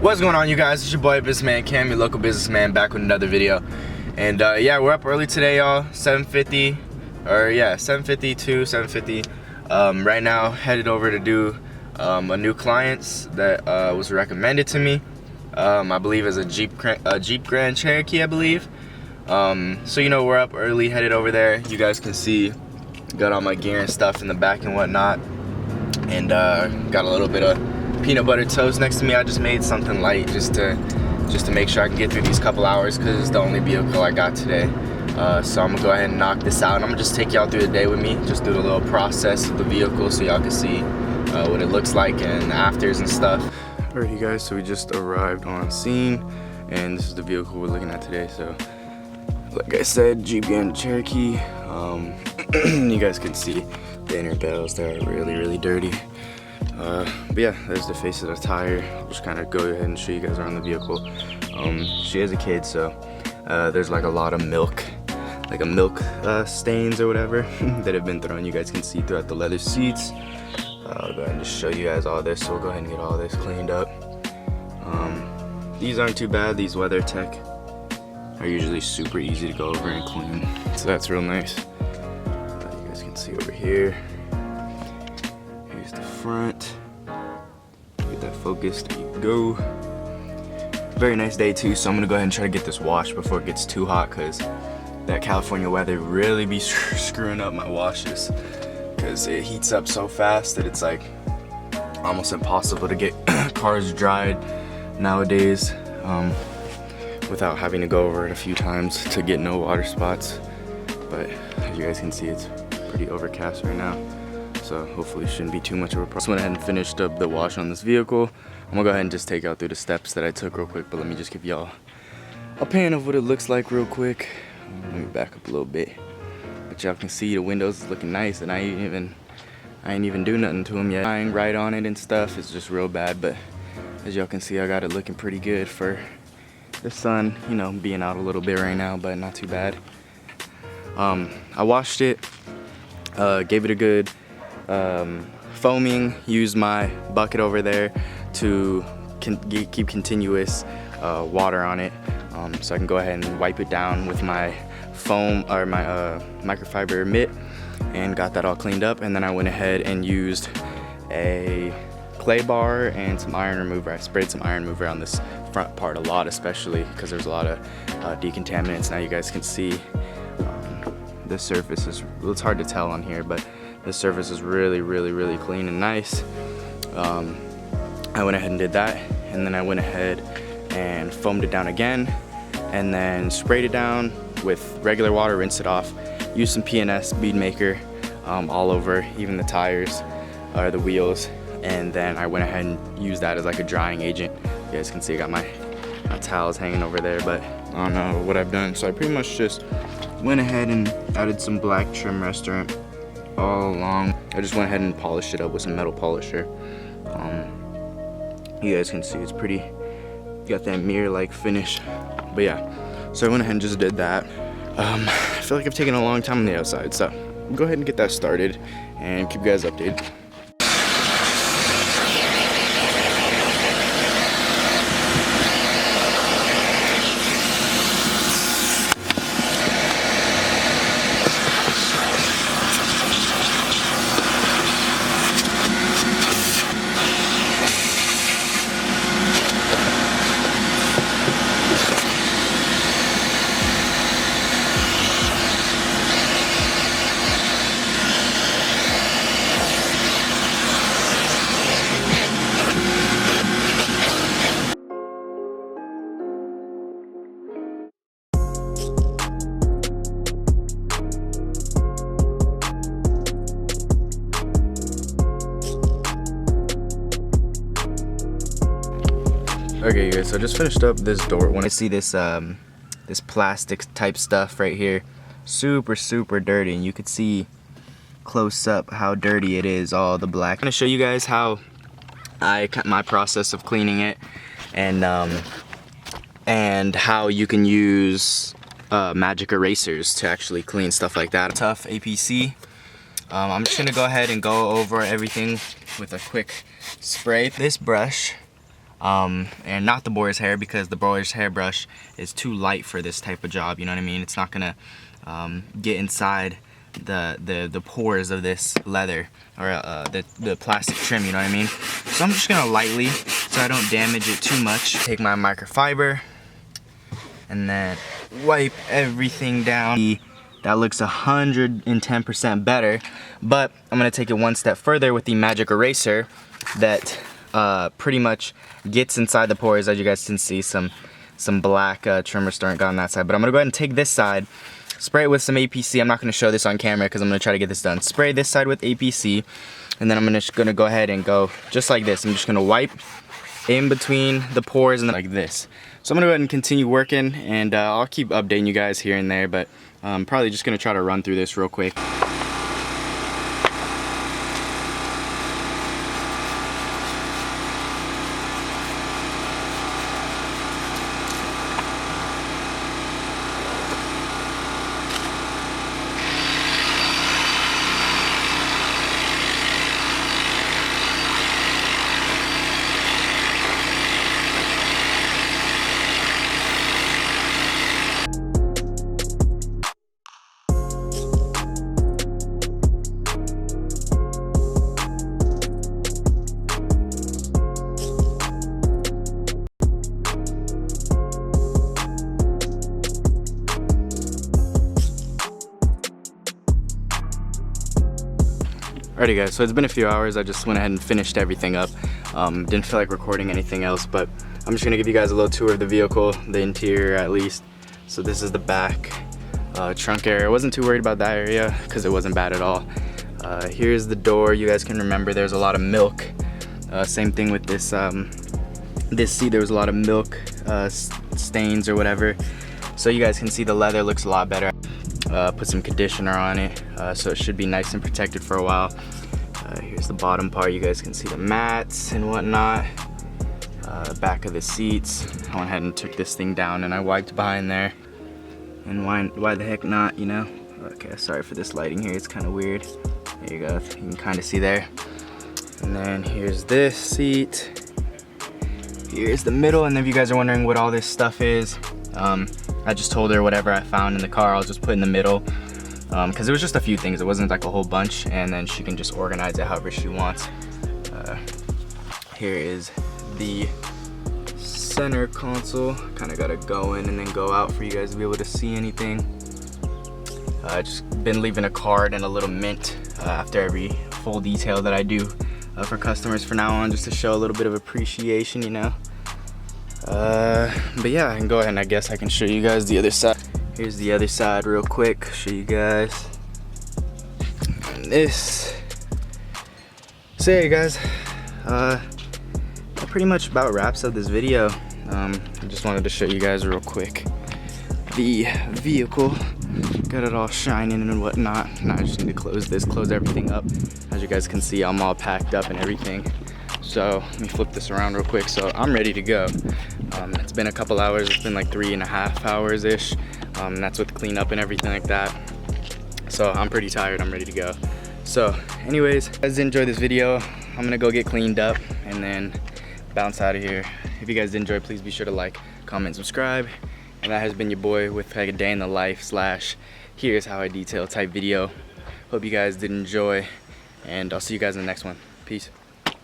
What's going on, you guys? It's your boy Businessman Cam, your local businessman, back with another video. And yeah, we're up early today, y'all. 7:50, or yeah, 7:52, 7:50. Right now, headed over to do a new client's that was recommended to me. I believe is a Jeep Grand Cherokee, I believe. So you know, we're up early, headed over there. You guys can see, got all my gear and stuff in the back and whatnot, and got a little bit of peanut butter toast next to me. I just made something light just to make sure I can get through these couple hours, because it's the only vehicle I got today. So I'm gonna go ahead and knock this out, and I'm gonna just take y'all through the day with me, just do the little process of the vehicle so y'all can see what it looks like and the afters and stuff. Alright, you guys, so we just arrived on scene, and this is the vehicle we're looking at today. So like I said, Jeep Grand Cherokee. You guys can see the inner bells, they're really dirty. But yeah, there's the face of the tire. I'll just kind of go ahead and show you guys around the vehicle. She has a kid, so there's like a lot of milk, stains or whatever that have been thrown. You guys can see throughout the leather seats. I'll go ahead and just show you guys all this. So we'll go ahead and get all this cleaned up. These aren't too bad. These WeatherTech are usually super easy to go over and clean, so that's real nice. You guys can see over here. Here's the front. Get that focused. There you go. Very nice day too, so I'm gonna go ahead and try to get this washed before it gets too hot, because that California weather really be screwing up my washes, because it heats up so fast that it's like almost impossible to get cars dried nowadays without having to go over it a few times to get no water spots. But as you guys can see, it's pretty overcast right now, so hopefully it shouldn't be too much of a problem. Just went ahead and finished up the wash on this vehicle. I'm gonna go ahead and just take out through the steps that I took real quick, but let me just give y'all a pan of what it looks like real quick. Let me back up a little bit. But y'all can see the windows is looking nice, and I ain't even do nothing to them yet. Lying right on it and stuff, it's just real bad, but as y'all can see, I got it looking pretty good for the sun, you know, being out a little bit right now, but not too bad. I washed it, gave it a good foaming, used my bucket over there to keep continuous water on it, so I can go ahead and wipe it down with my foam or my microfiber mitt, and got that all cleaned up. And then I went ahead and used a clay bar and some iron remover. I sprayed some iron remover on this front part a lot, especially because there's a lot of decontaminants. Now you guys can see the surface is, well, it's hard to tell on here, but the surface is really clean and nice. I went ahead and did that, and then I went ahead and foamed it down again, and then sprayed it down with regular water, rinsed it off, used some PNS bead maker all over, even the tires or the wheels, and then I went ahead and used that as like a drying agent. You guys can see I got my towels hanging over there, but I don't know what I've done. So I pretty much just went ahead and added some black trim restaurant all along. I just went ahead and polished it up with some metal polisher. You guys can see it's pretty, got that mirror-like finish. But yeah, so I went ahead and just did that. I feel like I've taken a long time on the outside, so I'll go ahead and get that started and keep you guys updated. Okay, you guys, so I just finished up this door. When I see this this plastic type stuff right here, super dirty, and you could see close up how dirty it is, all the black. I'm gonna show you guys how my process of cleaning it, and how you can use magic erasers to actually clean stuff like that. Tough APC. I'm just gonna go ahead and go over everything with a quick spray. This brush and not the boar's hair, because the boar's hairbrush is too light for this type of job, you know what I mean? It's not gonna get inside the pores of this leather, or the plastic trim, you know what I mean? So I'm just gonna lightly, so I don't damage it too much, take my microfiber and then wipe everything down. That looks 110% better, but I'm gonna take it one step further with the magic eraser that pretty much gets inside the pores. As you guys can see, some black trimmer starting to go on that side, but I'm gonna go ahead and take this side, spray it with some APC. I'm not gonna show this on camera because I'm gonna try to get this done. Spray this side with APC, and then I'm just gonna go ahead and go just like this. I'm just gonna wipe in between the pores and then like this. So I'm gonna go ahead and continue working, and I'll keep updating you guys here and there, but I'm probably just gonna try to run through this real quick. Alrighty guys, so it's been a few hours. I just went ahead and finished everything up. Didn't feel like recording anything else, but I'm just gonna give you guys a little tour of the vehicle, the interior at least. So this is the back trunk area. I wasn't too worried about that area because it wasn't bad at all. Here's the door. You guys can remember there's a lot of milk. Same thing with this this seat. There was a lot of milk stains or whatever. So you guys can see the leather looks a lot better. Put some conditioner on it, so it should be nice and protected for a while. Here's the bottom part. You guys can see the mats and whatnot. Back of the seats. I went ahead and took this thing down and I wiped behind there. And why the heck not, you know? Okay, sorry for this lighting here. It's kind of weird. There you go. You can kind of see there. And then here's this seat. Here's the middle. And if you guys are wondering what all this stuff is, I just told her whatever I found in the car, I'll just put in the middle, because it was just a few things. It wasn't like a whole bunch, and then she can just organize it however she wants. Here is the center console. Kind of got to go in and then go out for you guys to be able to see anything. Just been leaving a card and a little mint after every full detail that I do for customers for now on, just to show a little bit of appreciation, you know. But yeah, I can go ahead and I guess I can show you guys the other side. Here's the other side real quick, show you guys. And this. So yeah, guys, that pretty much about wraps up this video. I just wanted to show you guys real quick the vehicle. Got it all shining and whatnot. Now I just need to close everything up. As you guys can see, I'm all packed up and everything. So let me flip this around real quick. So I'm ready to go. It's been a couple hours. It's been like 3.5 hours ish. That's with cleanup and everything like that. So I'm pretty tired. I'm ready to go. So anyways, if you guys enjoyed this video, I'm gonna go get cleaned up and then bounce out of here. If you guys did enjoy, please be sure to like, comment, subscribe. And that has been your boy with like a day in the life / here's how I detail type video. Hope you guys did enjoy, and I'll see you guys in the next one. Peace.